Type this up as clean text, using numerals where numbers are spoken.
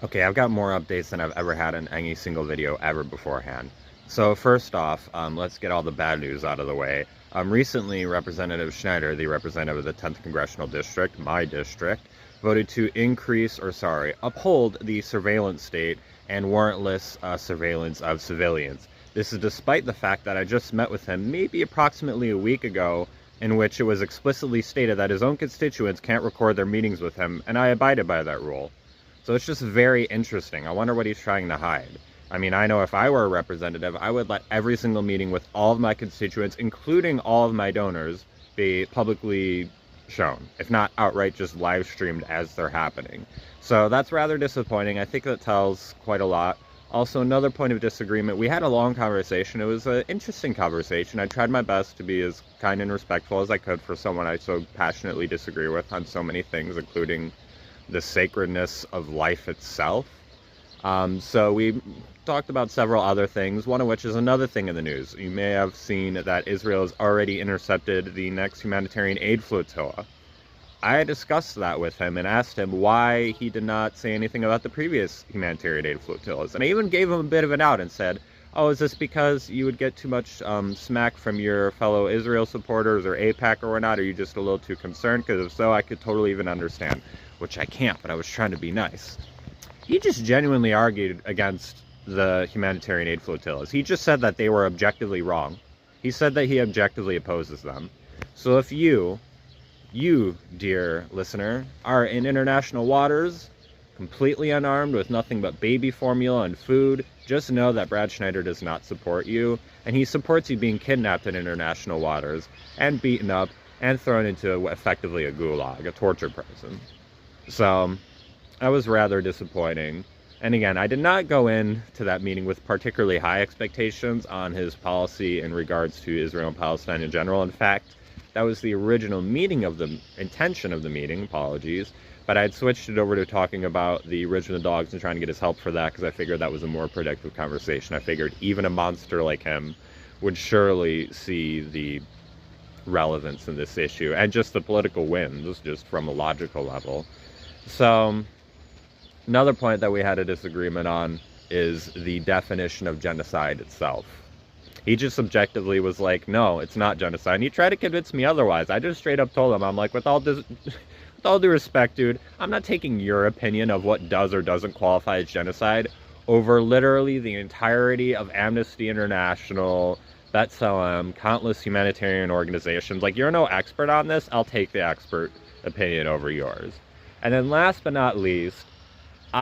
Okay, I've got more updates than I've ever had in any single video ever beforehand. So first off, let's get all the bad news out of the way. Recently, Representative Schneider, the representative of the 10th Congressional District, my district, voted to uphold the surveillance state and warrantless surveillance of civilians. This is despite the fact that I just met with him maybe approximately a week ago, in which it was explicitly stated that his own constituents can't record their meetings with him, and I abided by that rule. So it's just very interesting. I wonder what he's trying to hide. I mean, I know if I were a representative, I would let every single meeting with all of my constituents, including all of my donors, be publicly shown, if not outright just live streamed as they're happening. So that's rather disappointing. I think that tells quite a lot. Also, another point of disagreement, we had a long conversation. It was an interesting conversation. I tried my best to be as kind and respectful as I could for someone I so passionately disagree with on so many things, including the sacredness of life itself. So we talked about several other things, one of which is another thing in the news. You may have seen that Israel has already intercepted the next humanitarian aid flotilla. I discussed that with him and asked him why he did not say anything about the previous humanitarian aid flotillas. And I even gave him a bit of an out and said, oh, is this because you would get too much smack from your fellow Israel supporters or AIPAC or whatnot? Are you just a little too concerned? Because if so, I could totally even understand. Which I can't, but I was trying to be nice. He just genuinely argued against the humanitarian aid flotillas. He just said that they were objectively wrong. He said that he objectively opposes them. So if you, dear listener, are in international waters, completely unarmed with nothing but baby formula and food, just know that Brad Schneider does not support you, and he supports you being kidnapped in international waters and beaten up and thrown into effectively a gulag, a torture prison. So that was rather disappointing. And again, I did not go into that meeting with particularly high expectations on his policy in regards to Israel and Palestine in general. In fact, that was the original meaning of the intention of the meeting, apologies. But I had switched it over to talking about the original dogs and trying to get his help for that because I figured that was a more productive conversation. I figured even a monster like him would surely see the relevance in this issue and just the political wins, just from a logical level. So, another point that we had a disagreement on is the definition of genocide itself. He just subjectively was like, no, it's not genocide. And he tried to convince me otherwise. I just straight up told him, I'm like, with all due respect, dude, I'm not taking your opinion of what does or doesn't qualify as genocide over literally the entirety of Amnesty International, B'Tselem, countless humanitarian organizations. Like, you're no expert on this. I'll take the expert opinion over yours. And then last but not least,